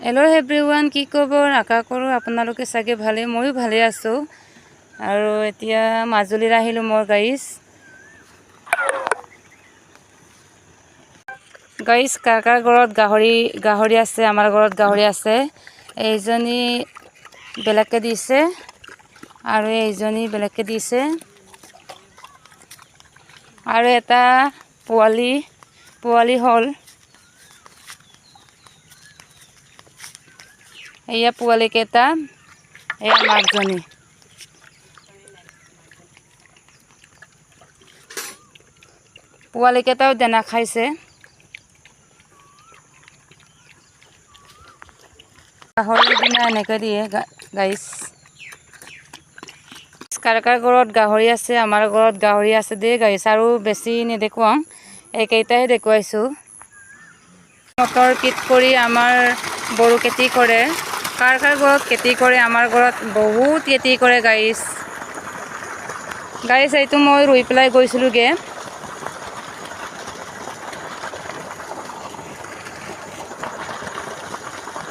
Hello' everyone, কি খবৰ? আশা কৰোঁ আপোনালোকে চাগে ভালে, ময়ো ভালে আছোঁ। আৰু এতিয়া মাজুলীত আহিলোঁ মোৰ গাইজ। কাৰ কাৰ ঘৰত গাহৰি আছে? আমাৰ ঘৰত গাহৰি আছে। এইজনী বেলেগকৈ দিছে আৰু এইজনী বেলেগকৈ দিছে আৰু এটা পোৱালি হ'ল। এয়া পোৱালিকেইটা, এয়া মাকজনী। পোৱালিকেইটাও দানা খাইছে। গাহৰিৰ দিনা এনেকৈ দিয়ে গাইজ। কাৰ কাৰ ঘৰত গাহৰি আছে? আমাৰ ঘৰত গাহৰি আছে দেই গাইজ। আৰু বেছি নেদেখুৱাওঁ, এইকেইটাহে দেখুৱাইছোঁ। মটৰ পিট কৰি আমাৰ বড়ো খেতি কৰে। কাৰ কাৰ ঘৰত খেতি কৰে? আমাৰ ঘৰত বহুত খেতি কৰে গাইজ। এইটো মই ৰুই পেলাই গৈছিলোঁগৈ।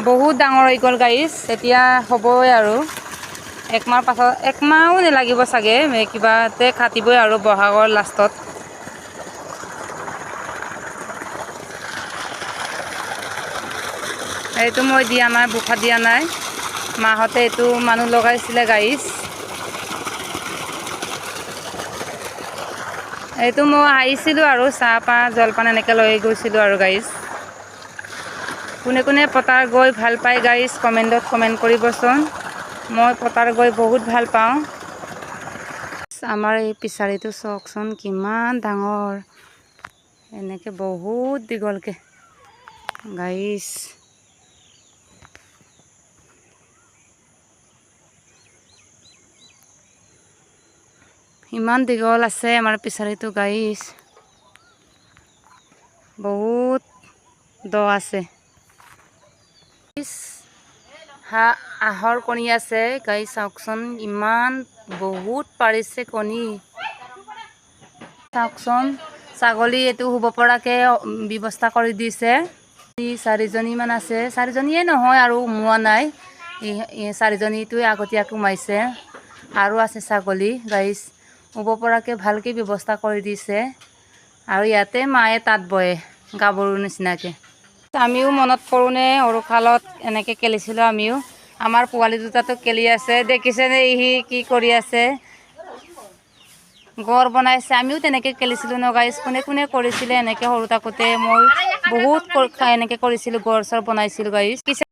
বহুত ডাঙৰ হৈ গ'ল গাইজ। এতিয়া হ'বই আৰু একমাহো নালাগিব চাগে, কিবাতে কাটিবই আৰু বহাগৰ লাষ্টত। এইটো মই দিয়া নাই, বোকা দিয়া নাই। মাহঁতে এইটো মানুহ লগাইছিলে গাইজ। এইটো মই আহিছিলোঁ আৰু চাহপাত জলপান এনেকৈ লৈ গৈছিলোঁ আৰু গাইজ। কোনে কোনে পথাৰ গৈ ভাল পায় গাইজ, কমেণ্টত কমেণ্ট কৰিবচোন। মই পথাৰ গৈ বহুত ভাল পাওঁ। আমাৰ এই পিছাৰিটো চাওকচোন কিমান ডাঙৰ, এনেকৈ বহুত দীঘলকৈ গাইজ। ইমান দীঘল আছে আমাৰ পিছাৰিটো গাইজ, বহুত দ আছে। হাঁহৰ কণী আছে গাইজ, চাওকচোন ইমান বহুত পাৰিছে কণী। চাওকচোন ছাগলী এইটো শুব পৰাকৈ ব্যৱস্থা কৰি দিছে। 4জনীমান আছে, 4জনীয়ে নহয় আৰু সোমোৱা নাই। 4জনীটোৱে আগতীয়াকৈ সোমাইছে। আৰু আছে ছাগলী গাইজ, শুব পৰাকৈ ভালকৈ ব্যৱস্থা কৰি দিছে। আৰু ইয়াতে মায়ে তাঁত বয় গাভৰুৰ নিচিনাকৈ। আমিও মনত কৰোঁনে সৰুকালত এনেকৈ খেলিছিলোঁ আমিও। আমাৰ পোৱালি দুটাটো খেলি আছে, দেখিছেনে সি কি কৰি আছে? গড় বনাইছে। আমিও তেনেকৈ খেলিছিলোঁ ন গাইজ। কোনে কোনে কৰিছিলে এনেকৈ সৰু থাকোঁতে? মই বহুত এনেকৈ কৰিছিলোঁ, গড় চৰ বনাইছিলোঁ গাইজ।